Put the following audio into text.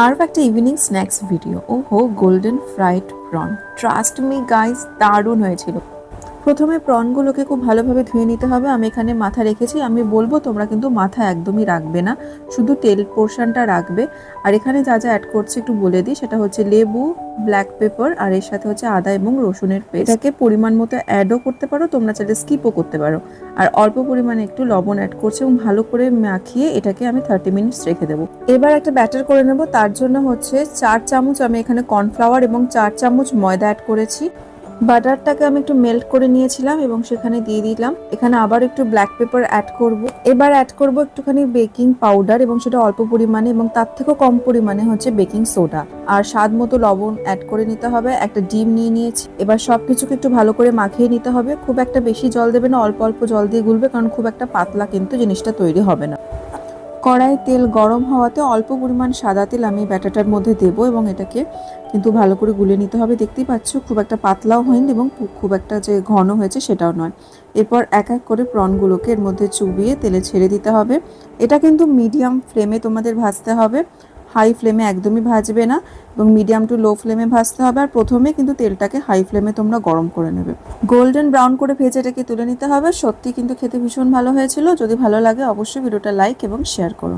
আরও একটা evening snacks video. ওহো, golden fried prawn, trust me guys, দারুণ হয়েছিল। প্রথমে প্রনগুলোকে খুব ভালোভাবে ধুয়ে নিতে হবে। আমি এখানে মাথা রেখেছি, আমি বলবো তোমরা কিন্তু মাথা একদমই রাখবে না, শুধু তেল পোর্শনটা রাখবে। আর এখানে যা যা অ্যাড করছে একটু বলে দিই, সেটা হচ্ছে লেবু, ব্ল্যাক পেপার, আর এর সাথে হচ্ছে আদা এবং রসুনের পেস্ট। এটাকে পরিমাণ মতো অ্যাডও করতে পারো, তোমরা চাইলে স্কিপও করতে পারো। আর অল্প পরিমাণে একটু লবণ অ্যাড করছে এবং ভালো করে মাখিয়ে এটাকে আমি 30 মিনিটস রেখে দেবো। এবার একটা ব্যাটার করে নেব। তার জন্য হচ্ছে 4 চামচ আমি এখানে কর্নফ্লাওয়ার এবং 4 চামচ ময়দা অ্যাড করেছি। বাটারটাকে আমি একটু মেল্ট করে নিয়েছিলাম এবং সেখানে দিয়ে দিলাম। এখানে আবার একটু ব্ল্যাক পেপার অ্যাড করব। এবার অ্যাড করব একটুখানি বেকিং পাউডার এবং সেটা অল্প পরিমাণে, এবং তার থেকেও কম পরিমাণে হচ্ছে বেকিং সোডা। আর স্বাদ মতো লবণ অ্যাড করে নিতে হবে। একটা ডিম নিয়ে নিয়েছি। এবার সবকিছুকে একটু ভালো করে মাখিয়ে নিতে হবে। খুব একটা বেশি জল দেবে না, অল্প অল্প জল দিয়ে গুলবে, কারণ খুব একটা পাতলা কিন্তু জিনিসটা তৈরি হবে না। কড়াইয়ে তেল গরম হওয়াতে অল্প পরিমাণ সাদা তেল আমি ব্যাটারটার মধ্যে দেবো এবং এটাকে কিন্তু ভালো করে গুলে নিতে হবে। দেখতেই পাচ্ছ খুব একটা পাতলাও হয়নি এবং খুব একটা যে ঘন হয়েছে সেটাও নয়। এরপর এক এক করে প্রনগুলোকে এর মধ্যে চুবিয়ে তেলে ছেড়ে দিতে হবে। এটা কিন্তু মিডিয়াম ফ্লেমে তোমাদের ভাজতে হবে, হাই ফ্লেমে একদমই ভাজবে না, এবং মিডিয়াম টু লো ফ্লেমে ভাজতে হবে। আর প্রথমে কিন্তু তেলটাকে হাই ফ্লেমে তোমরা গরম করে নেবে। গোল্ডেন ব্রাউন করে ভেজে এটাকে তুলে নিতে হবে। সত্যি কিন্তু খেতে ভীষণ ভালো হয়েছিল। যদি ভালো লাগে অবশ্যই ভিডিওটা লাইক এবং শেয়ার করো।